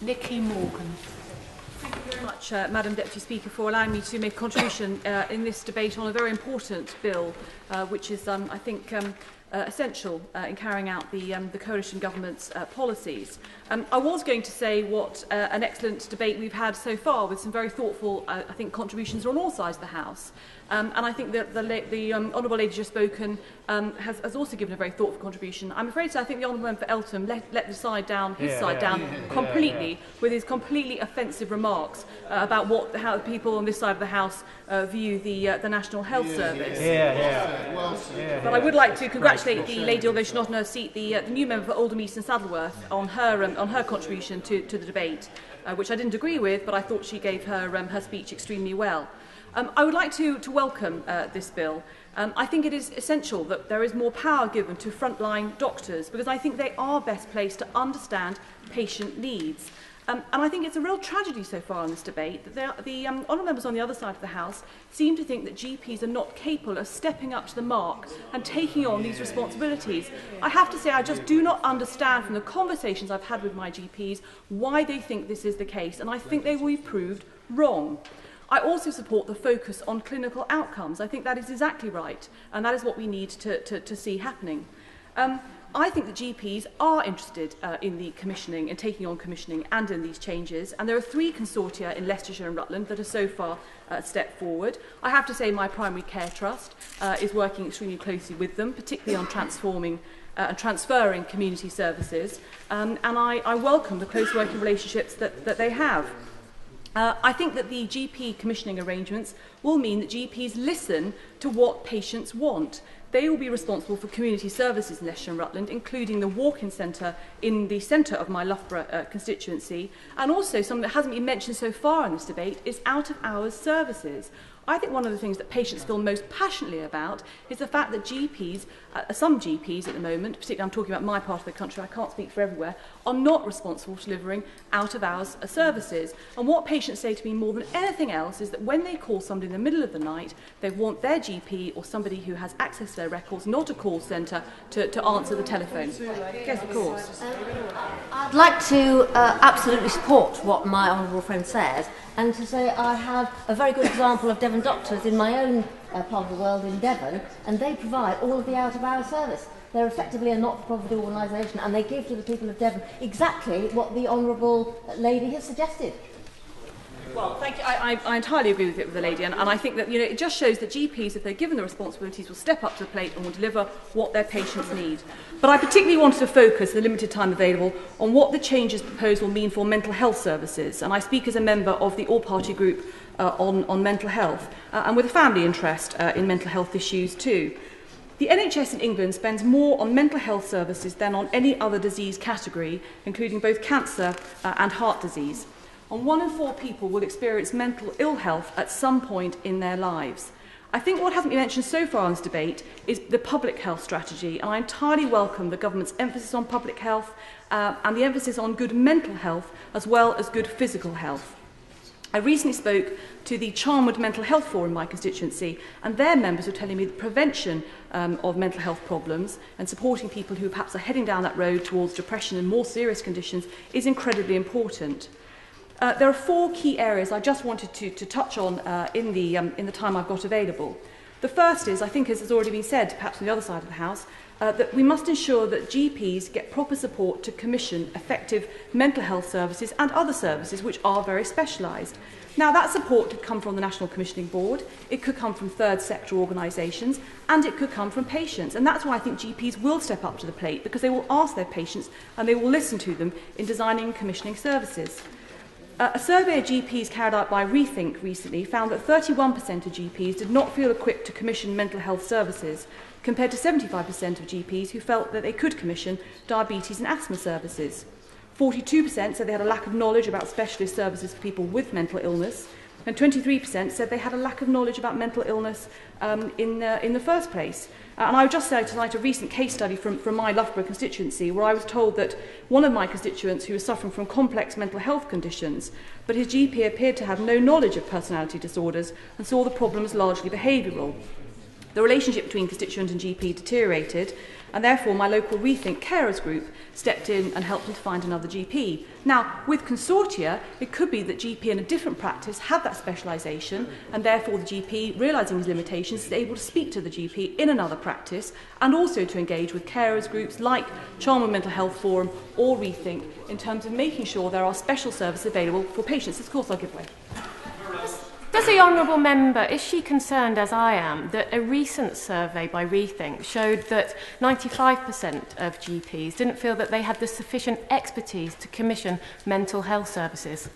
Nicky Morgan. Thank you very much, Madam Deputy Speaker, for allowing me to make a contribution in this debate on a very important bill, which is, I think, essential in carrying out the coalition government's policies. I was going to say what an excellent debate we've had so far, with some very thoughtful, I think, contributions on all sides of the House. And I think that the Honourable Lady just spoken has also given a very thoughtful contribution. I'm afraid to say I think the Honourable Member for Eltham let the side down, his side down completely, with his completely offensive remarks about how the people on this side of the House view the National Health Service. But I would like to congratulate the lady, although she's not in her seat, the new member for Oldham East and Saddleworth on her contribution to the debate, which I didn't agree with, but I thought she gave her speech extremely well. I would like to welcome this bill. I think it is essential that there is more power given to frontline doctors, because I think they are best placed to understand patient needs. And I think it's a real tragedy so far in this debate that the honourable members on the other side of the House seem to think that GPs are not capable of stepping up to the mark and taking on these responsibilities. I have to say I just do not understand from the conversations I've had with my GPs why they think this is the case, and I think they will be proved wrong. I also support the focus on clinical outcomes. I think that is exactly right, and that is what we need to see happening. I think that GPs are interested in the commissioning and taking on commissioning and in these changes, and there are 3 consortia in Leicestershire and Rutland that have so far stepped forward. I have to say my primary care trust is working extremely closely with them, particularly on transforming and transferring community services, and I welcome the close working relationships that they have. I think that the GP commissioning arrangements will mean that GPs listen to what patients want. They will be responsible for community services in Leicestershire and Rutland, including the walk-in centre in the centre of my Loughborough constituency, and also something that hasn't been mentioned so far in this debate is out-of-hours services. I think one of the things that patients feel most passionately about is the fact that GPs, some GPs at the moment, particularly I'm talking about my part of the country, I can't speak for everywhere, are not responsible for delivering out-of-hours services. And what patients say to me more than anything else is that when they call somebody in the middle of the night, they want their GP or somebody who has access to their records, not a call centre, to answer the telephone. Yes, of course. I'd like to absolutely support what my honourable friend says, and to say I have a very good example of Devon doctors in my own part of the world in Devon, and they provide all of the out-of-hours service. They're effectively a not-for-profit organisation, and they give to the people of Devon exactly what the honourable lady has suggested. Well, thank you. I entirely agree with the lady, and I think that it just shows that GPs, if they're given the responsibilities, will step up to the plate and will deliver what their patients need. But I particularly wanted to focus the limited time available on what the changes proposed will mean for mental health services, and I speak as a member of the all-party group on mental health, and with a family interest in mental health issues too. The NHS in England spends more on mental health services than on any other disease category, including both cancer and heart disease. And 1 in 4 people will experience mental ill health at some point in their lives. I think what hasn't been mentioned so far in this debate is the public health strategy, and I entirely welcome the government's emphasis on public health and the emphasis on good mental health as well as good physical health. I recently spoke to the Charnwood Mental Health Forum in my constituency, and their members were telling me that prevention of mental health problems and supporting people who perhaps are heading down that road towards depression and more serious conditions is incredibly important. There are 4 key areas I just wanted to touch on in the time I've got available. The first is, I think as has already been said, perhaps on the other side of the House, that we must ensure that GPs get proper support to commission effective mental health services and other services which are very specialised. Now, that support could come from the National Commissioning Board, it could come from third sector organisations, and it could come from patients. And that's why I think GPs will step up to the plate, because they will ask their patients and they will listen to them in designing and commissioning services. A survey of GPs carried out by Rethink recently found that 31% of GPs did not feel equipped to commission mental health services, compared to 75% of GPs who felt that they could commission diabetes and asthma services. 42% said they had a lack of knowledge about specialist services for people with mental illness, and 23% said they had a lack of knowledge about mental illness in the first place. And I would just say tonight a recent case study from my Loughborough constituency, where I was told that one of my constituents who was suffering from complex mental health conditions, but his GP appeared to have no knowledge of personality disorders and saw the problem as largely behavioural. The relationship between constituent and GP deteriorated, and therefore my local Rethink Carers group stepped in and helped them to find another GP. Now, with consortia, it could be that GP in a different practice have that specialisation, and therefore the GP, realising his limitations, is able to speak to the GP in another practice, and also to engage with carers groups like Charnwood Mental Health Forum or Rethink in terms of making sure there are special services available for patients. Of course, I'll give way. Does the honourable member, is she concerned, as I am, that a recent survey by Rethink showed that 95% of GPs didn't feel that they had the sufficient expertise to commission mental health services?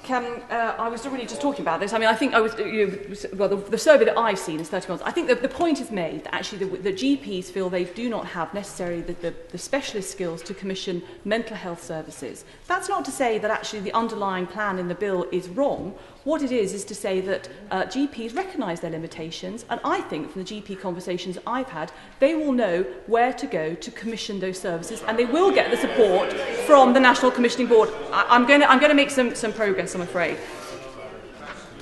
I was really just talking about this. I mean, I think I was, the survey that I've seen is 30 months. I think that the point is made that actually the GPs feel they do not have necessarily the specialist skills to commission mental health services. That's not to say that actually the underlying plan in the bill is wrong. What it is to say that GPs recognise their limitations, and I think from the GP conversations I've had, they will know where to go to commission those services, and they will get the support from the National Commissioning Board. I'm going to make some progress, I'm afraid.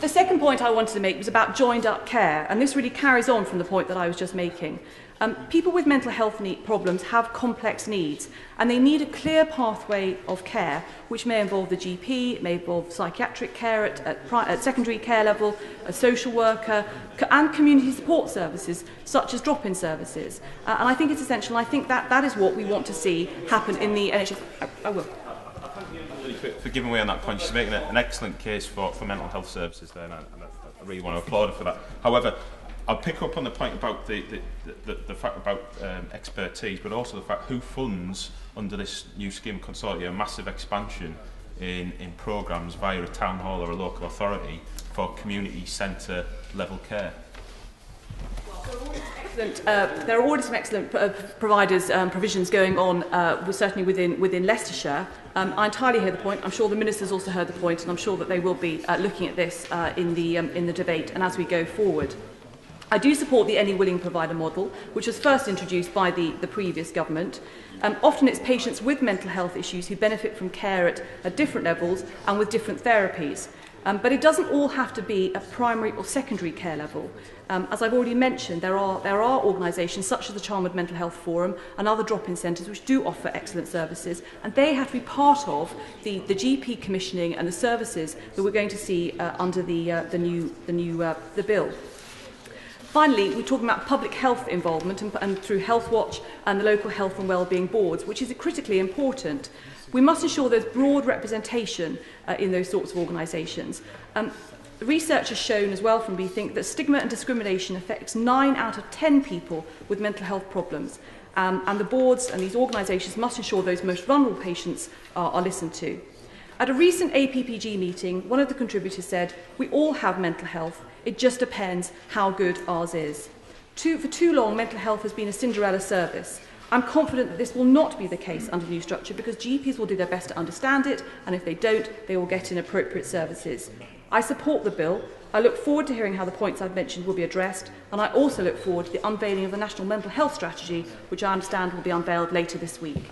The second point I wanted to make was about joined-up care, and this really carries on from the point that I was just making. People with mental health problems have complex needs, and they need a clear pathway of care, which may involve the GP, it may involve psychiatric care at secondary care level, a social worker, and community support services, such as drop-in services. And I think it's essential, and I think that is what we want to see happen in the NHS. I will. For giving way on that point. She's making an excellent case for mental health services there, and I really want to applaud her for that. However, I'll pick up on the point about the fact about expertise, but also the fact who funds under this new scheme consortium a massive expansion in programmes via a town hall or a local authority for community centre level care. There are already some excellent providers, provisions going on, certainly within Leicestershire. I entirely hear the point. I'm sure the Minister's also heard the point, and I'm sure that they will be looking at this in the debate and as we go forward. I do support the Any Willing Provider model, which was first introduced by the previous government. Often it's patients with mental health issues who benefit from care at different levels and with different therapies. But it doesn't all have to be at primary or secondary care level. As I've already mentioned, there are organisations such as the Charnwood Mental Health Forum and other drop-in centres which do offer excellent services, and they have to be part of the GP commissioning and the services that we're going to see under the bill. Finally, we're talking about public health involvement and through Health Watch and the local health and wellbeing boards, which is critically important. We must ensure there's broad representation in those sorts of organisations. Research has shown as well from Rethink that stigma and discrimination affects 9 out of 10 people with mental health problems. And the boards and these organisations must ensure those most vulnerable patients are listened to. At a recent APPG meeting, one of the contributors said, "We all have mental health, it just depends how good ours is." For too long, mental health has been a Cinderella service. I'm confident that this will not be the case under the new structure because GPs will do their best to understand it, and if they don't, they will get inappropriate services. I support the bill. I look forward to hearing how the points I've mentioned will be addressed, and I also look forward to the unveiling of the National Mental Health Strategy, which I understand will be unveiled later this week.